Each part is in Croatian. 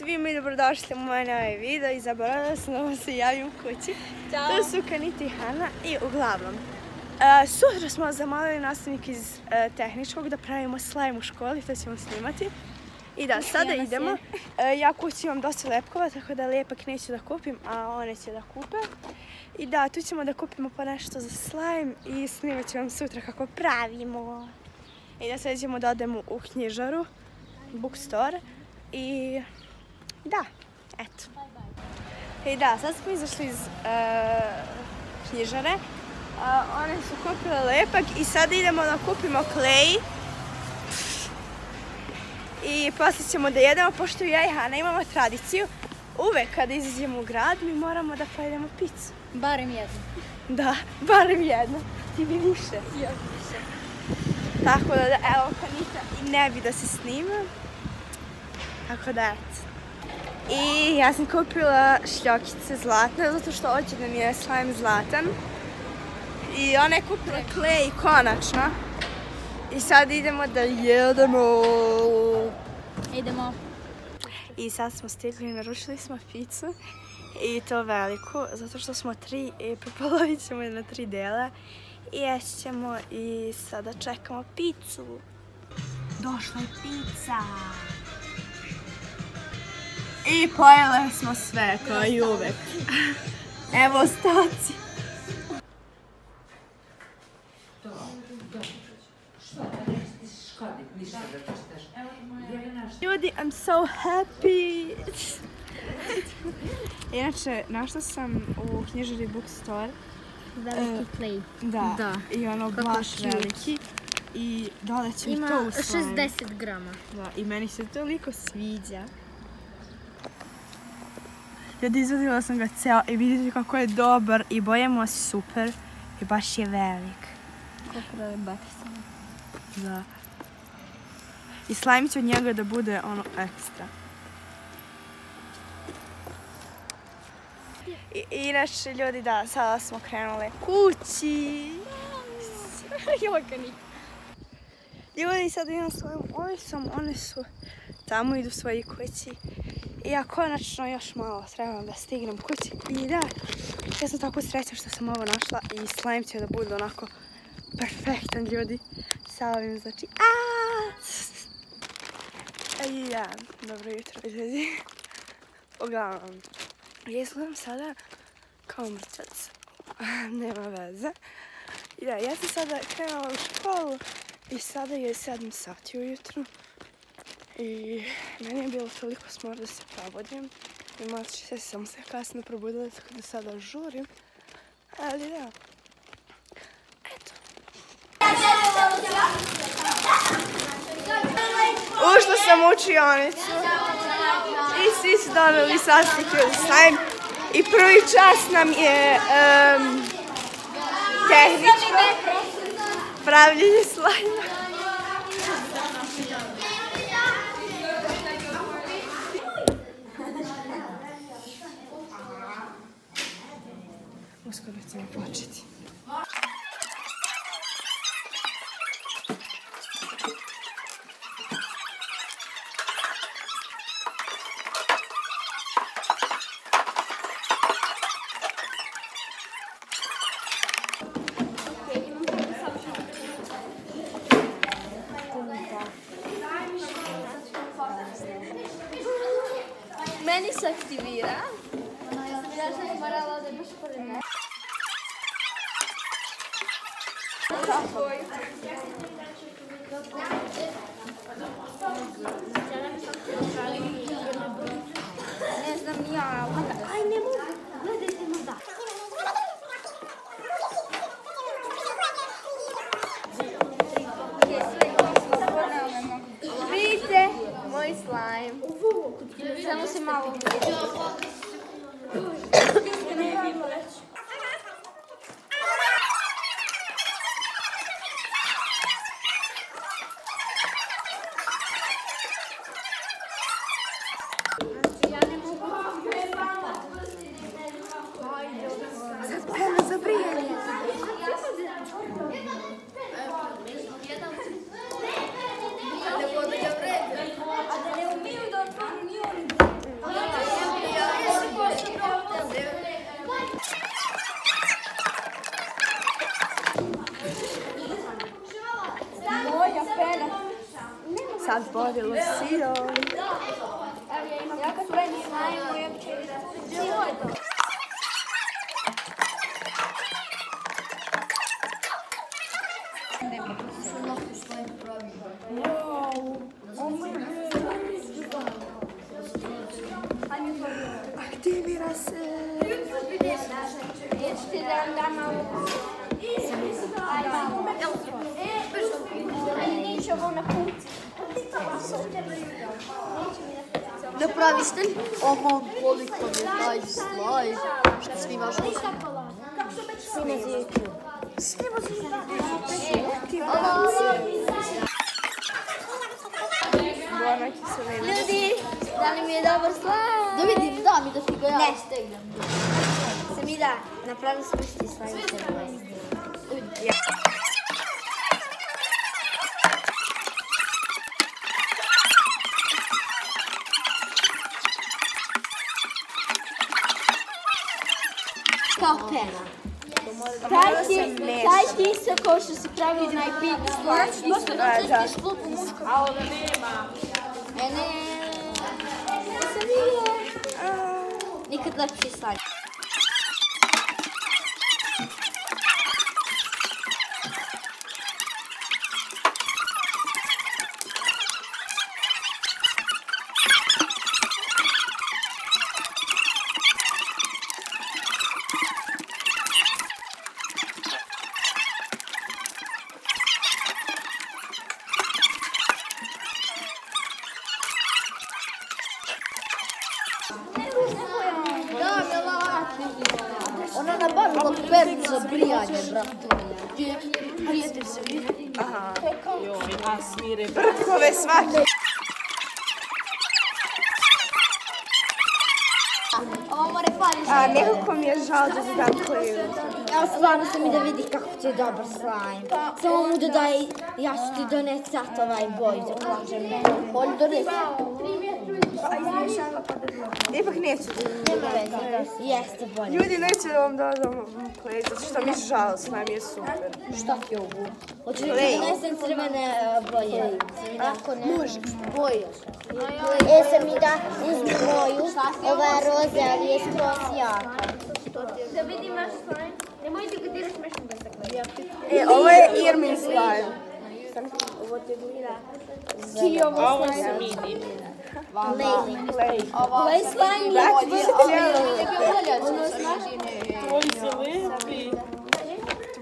svi mi dobrodošli u moj novi video i zaboravila sam da vam se javim u kući. Ćao. To su Kanita i Hana i uglavnom. Sutra smo zamolili nastavnika iz tehničkog da pravimo slime u školi, to ćemo snimati. I da, sada idemo. Ja kući imam dosta lepkova, tako da lijepak neću da kupim, a one će da kupe. I da, tu ćemo da kupimo po nešto za slime i snimat ću vam sutra kako pravimo. I da sad ćemo da odemo u knjižaru, bookstore. I da, eto. I da, sad smo izašli iz knjižare. One su kupile lepak i sad idemo da kupimo klej. I poslije ćemo da jedemo, pošto ja i Hana imamo tradiciju. Uvek kada izađemo u grad mi moramo da pojedemo picu. Barem jedno. Da, barem jedno. Ti bi više. Ja više. Tako da, evo, Kanita i ne bi da se snima. Tako da, eto. I ja sam kupila šljokice zlatne, zato što hoće da mi je slime zlatan. I ona je kupila klej, konačno. I sad idemo da jedemo. Idemo. I sad smo stigli i naručili smo picu. I to veliku, zato što smo tri i prepolovit ćemo je na 3 dela. I jest ćemo i sada čekamo picu. Došla je pica. I pojele smo sve, kao i uvek. Evo ostaci. Ljudi, I'm so happy! Inače, našla sam u knjižari bookstore. Veliki klej. Da, i ono baš veliki. I dodat ću Ima to u slime. 60 grama. Da, i meni se toliko sviđa. Ljudi, izvadila sam ga ceo i vidite kako je dobar i boje mu super i baš je velik. Koliko je baš samo. Da. I slime će od njega da bude ono ekstra. Inače, ljudi, da, sada smo krenule kući. Ljudi, sad idem svojom ulicom, one su tamo, idu svoji kući. I ja konačno još malo trebam da stignem kući. I da, ja sam tako srećna što sam ovo našla i slime će da bude onako perfektan, ljudi. Sa ovim, znači, I ja, dobro jutro, ljudi. Uglavnom, ja izgledam sada kao mrtvac. Nema veze. I da, ja sam sada krenula u školu i sada je 7 sati ujutru. I meni je bilo toliko smor da se probudim. I malo će sam se kasno probudila, tako da sada žurim. Ali da, eto. Ušla sam u učionicu i svi su dobili sastike za slime. I prvi čas nam je tehničko pravljenje slajma. Uskoro ćemo početi. Meni se aktivira. Ja sam morala da baš pored mene. Ne znam ja. Aj, ne mogu. Gledajte me da. Vidite moj slime. Samo se malo ja ne mogu. sad bodilo sirom. Ja kad meni slajmo, ja će to. Aktivira se. Ti da malo. Neće ovo na put. Napraviš li? Oho, koliko je taj slaj. Što snimaš? Snima za YouTube. Snima za Ljudi, da li mi je dobar slaj? Da vidim, da mi da ti ga ja stegnem. Se mi da, napravili smo isti slaj. Kao pena. Taj ti isto kao što si pravio onaj big slaj. Isto da ćeš šlupu muška. A ovo nema. Ne. Sam vidio. Nikad lepši slaj. Ona nabavila perdu za brijanje, brate. Prijatelj se mi. Aha. Brkove svake. Ovo more pališ. Nekako mi je žao da zadam koju. Evo stvarno se mi da vidi kako ti je dobar slajm. Samo mu dodaj, ja ću ti doneti sad ovaj boj za klađem. Bolje doneti. Ipak neću. Nema veze, jeste bolje. Ljudi, neću da vam dodam klej, zato što mi je žao, slajm je super. Šta ti je ovo? Hoću da ti donesem crvene boje. Ako ne, boje. Sam mi da uzmi boju, ova je roze, ali je skroz jaka. Da vidim vaš slajm. Nemojte ga diraš mešno bez takve. Ovo je Irmin slajm. Ovo ti je gleda. Čiji ovo slajm? Klej. Ovaj slajm je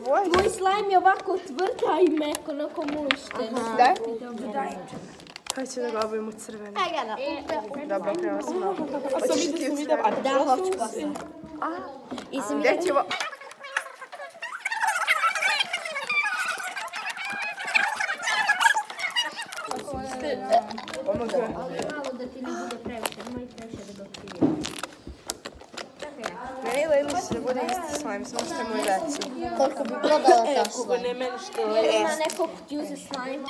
Moj slajm je ovako tvrda i meko, onako mušten. Da? Kaj ću da ga obavim u crveni? Dobro, prema sam malo. Hoćeš ti u crveni? Da, hoću pa sam. Gdje ti ovo? Malo da ti ne bude previše, nemoj previše da ga krije. Meni Lejli će da bude isti slajm, samo što je moj veći. Koliko bi prodala ta slaj? Ima neko kutiju za slajm.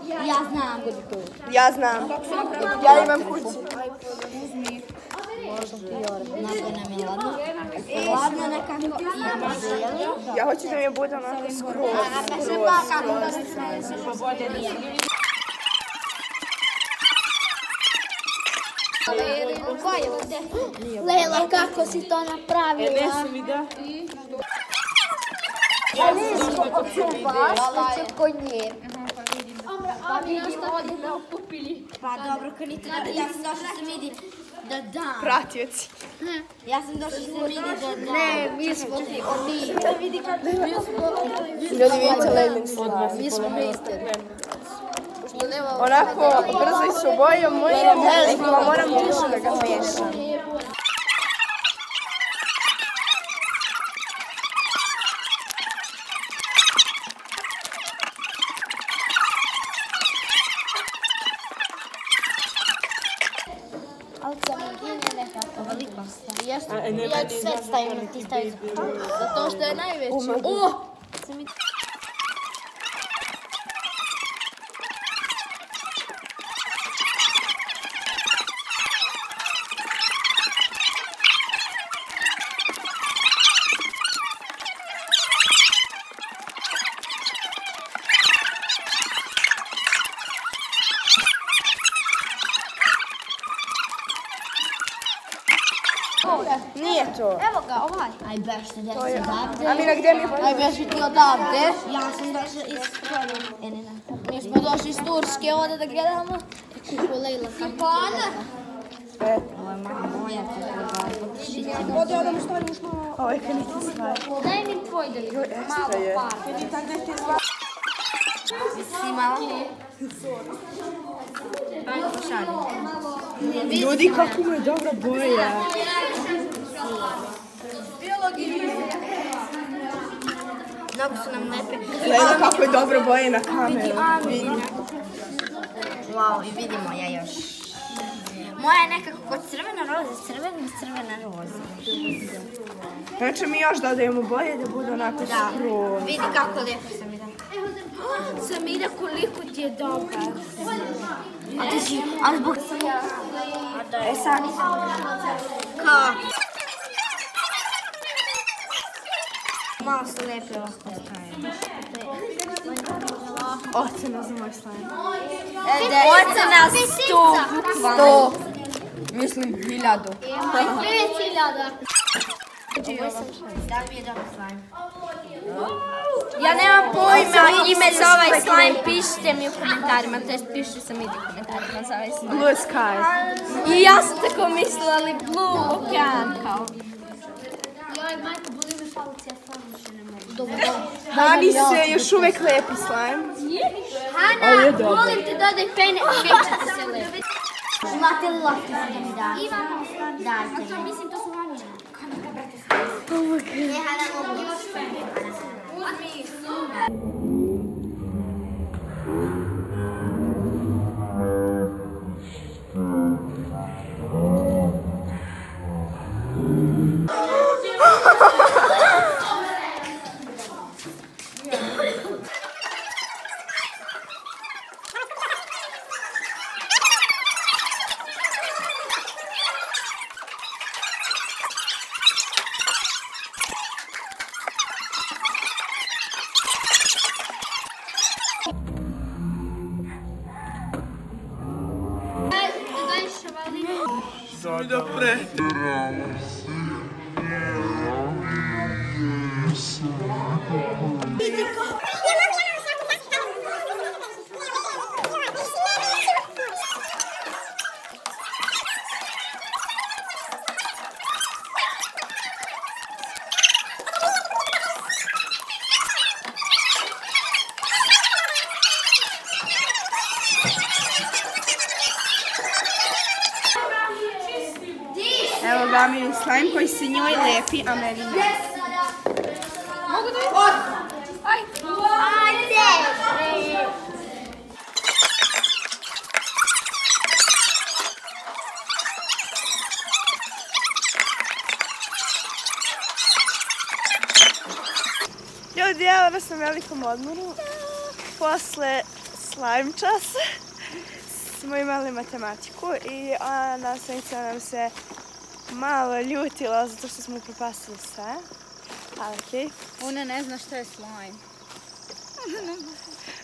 Ja znam. Ja znam. Ja imam kući. Onako nam je ladno. Ladno nekako ima želi. Ja hoću da mi bude onako skroz. Lejla, kako si to napravila? Ja nismo od vas, hoće kod nje. Pa dobro, kad ni treba, ja sam došla da se vidi da dam. Pratioci. Ja sam došla da se vidi da dam. Ne, mi smo ti, oni. Ljudi vidite Lejlin slajm. Mi smo misteri. Onako, brzo i s obojom moje veliko, moram više da ga mešam. Ja ću sve stavim, ti staviš. Zato što je najveći. Nije to. Evo ga, ovaj. Aj bešte, gdje si odavde? Amina, gdje mi je Aj beši ti odavde. Ja sam došla iz Korea. Mi smo došli iz Turske ovdje da gledamo. Kupu Lejla Kampana. Ovo je moja tako da Ovo je kaniti stvar. Daj mi tvoj delik. Malo par. si malo. Ajde, pošalji. Ljudi, kako mu je dobra boja. Mnogo su nam lepe. Gleda kako je dobro boje na kameru. Wow, i vidimo ja još. Moja je nekako kod crvena roza, crvena roza. Znači mi još dodajemo boje da bude onako skroz. Vidi kako lijepo sam ide. Samira, koliko ti je dobar. A ti si, ali zbog... E sad, kao... Malo su lijepe ovako staje. Ocena za moj slime. Ocena 100. Mislim 1000. 5000. Da mi je dobar slime. Ja nemam pojma ime za ovaj slime, pišite mi u komentarima, to jest pišite sam i u komentarima za ovaj slime. Blue sky. I ja sam tako mislila, ali blue okean kao. Joj, majko, boli me paucija, stvarno še ne mogu. Hani se još uvijek lepi slime. Hana, molim te dodaj pene, nećete se lepi. Imate li loptice da mi date? Imamo. Dajte A to mi. mislim, to su vanile. Ne, Hana, mogu još pene. Sada pretiramo. Evo ga mi slime koji se njoj lepi, a meni ne. Mogu da vidim? Ajde! Ljudi, evo nas na velikom odmoru. Posle slime časa smo imali matematiku i nastavnica nam se malo ljutila zato što smo propastili sve. Ali okej. Ona ne zna šta je slime.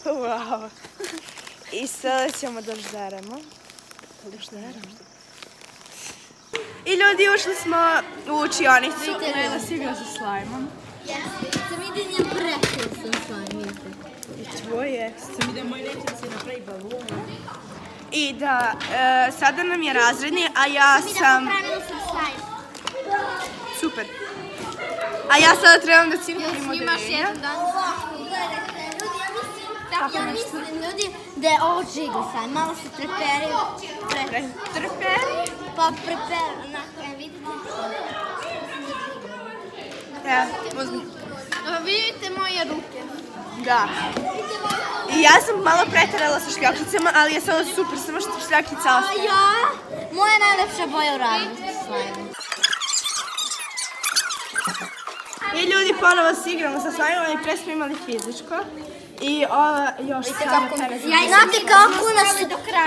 Wow. I sada ćemo da žderemo. I ljudi, ušli smo u učionicu. Lejla si igra sa slajmom. Sam ide njen prekrasno slime, vidite. I tvoje. Sam ide moj neće da se napravi balon. I da, sada nam je razredni, a ja sam... Napravila sam slime. Super. A ja sada trebam da cirkulim od Snimaš revenja. jedan dan. Ja mislim, ljudi, da je ovo džigl slime. Malo se preperi. Trperi? Pa preperi, onako, vidite? Ja, uzmi. Vidite moje ruke. Da. I ja sam malo preterala sa šljakicama, ali je sada super, samo što šljakica A ostaje. ja? Moja najlepša boja u radnici slime. I ljudi, ponovo se igramo sa slajmom i pre smo imali fizičko. I ova još sada teretna. Znate kako nas,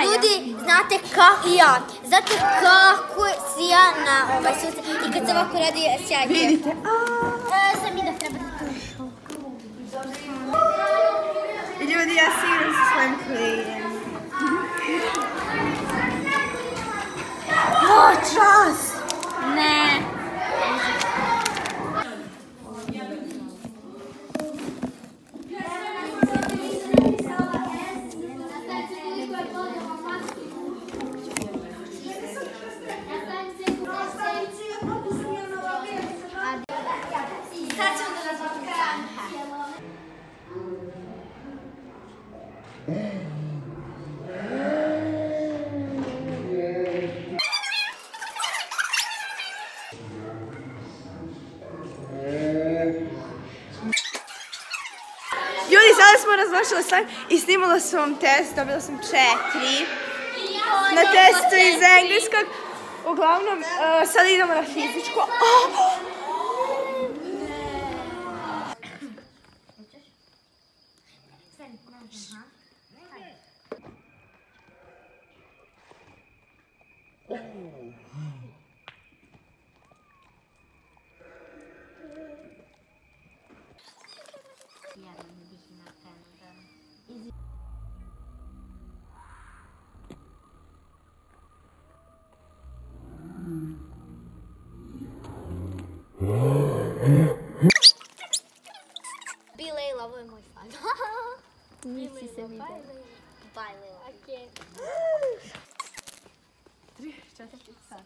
ljudi, znate kako, i ja, znate kako si ja na ovaj sunce i kad se ovako radi sjajke. Vidite. Sam i da treba da tušu. I ljudi, ja se igram sa svojim klijem. O, čas! Ne. Ljudi, sada smo razložili slime i snimala sam vam test, dobila sam 4 na testu iz engleskog. Uglavnom, sada idemo na fizičko. Bi Leila, ovo je moj fan. Nisi se vidjela. Bye Leila. Okay. 3, 4, 5.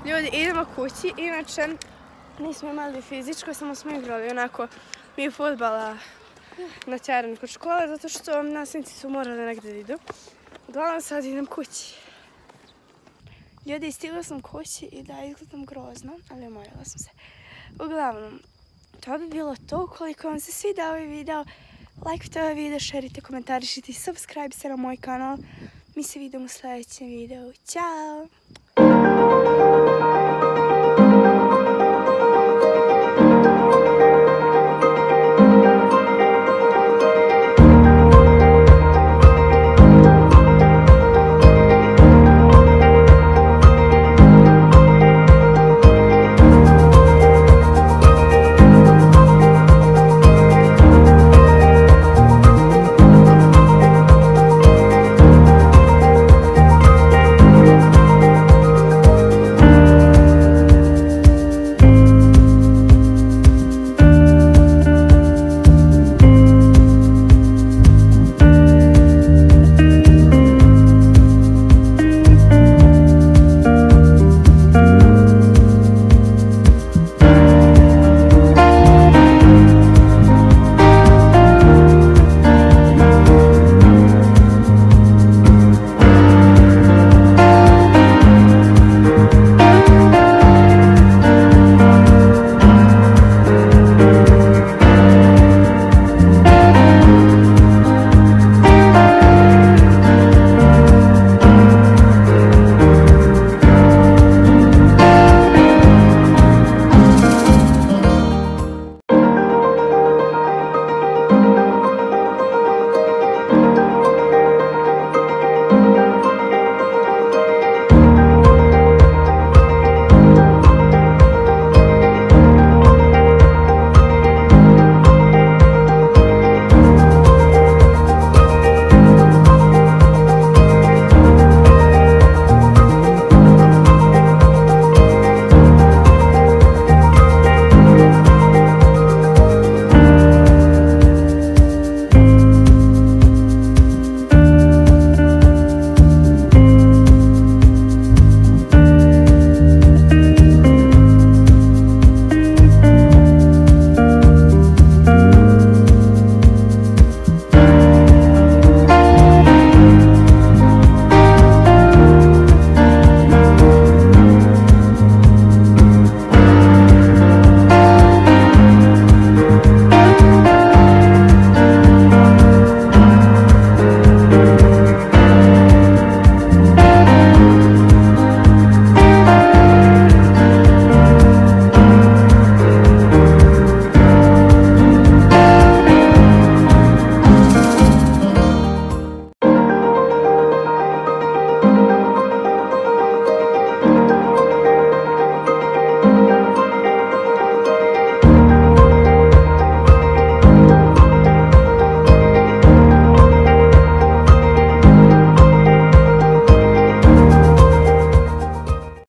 Ljudi, idemo kući, inače nismo imali fizičko, samo smo igrali onako mi fudbala na teren kod škole, zato što nastavnici su morali negdje da idu. Uglavnom sad idem kući. Ljudi, stigla sam kući i da, izgledam grozno, ali morala sam se. Uglavnom, to bi bilo to. Ukoliko vam se svidao ovaj video, lajkujte ovaj video, šerite, komentarišite i subscribe se na moj kanal. Mi se vidimo u sljedećem videu. Ćao!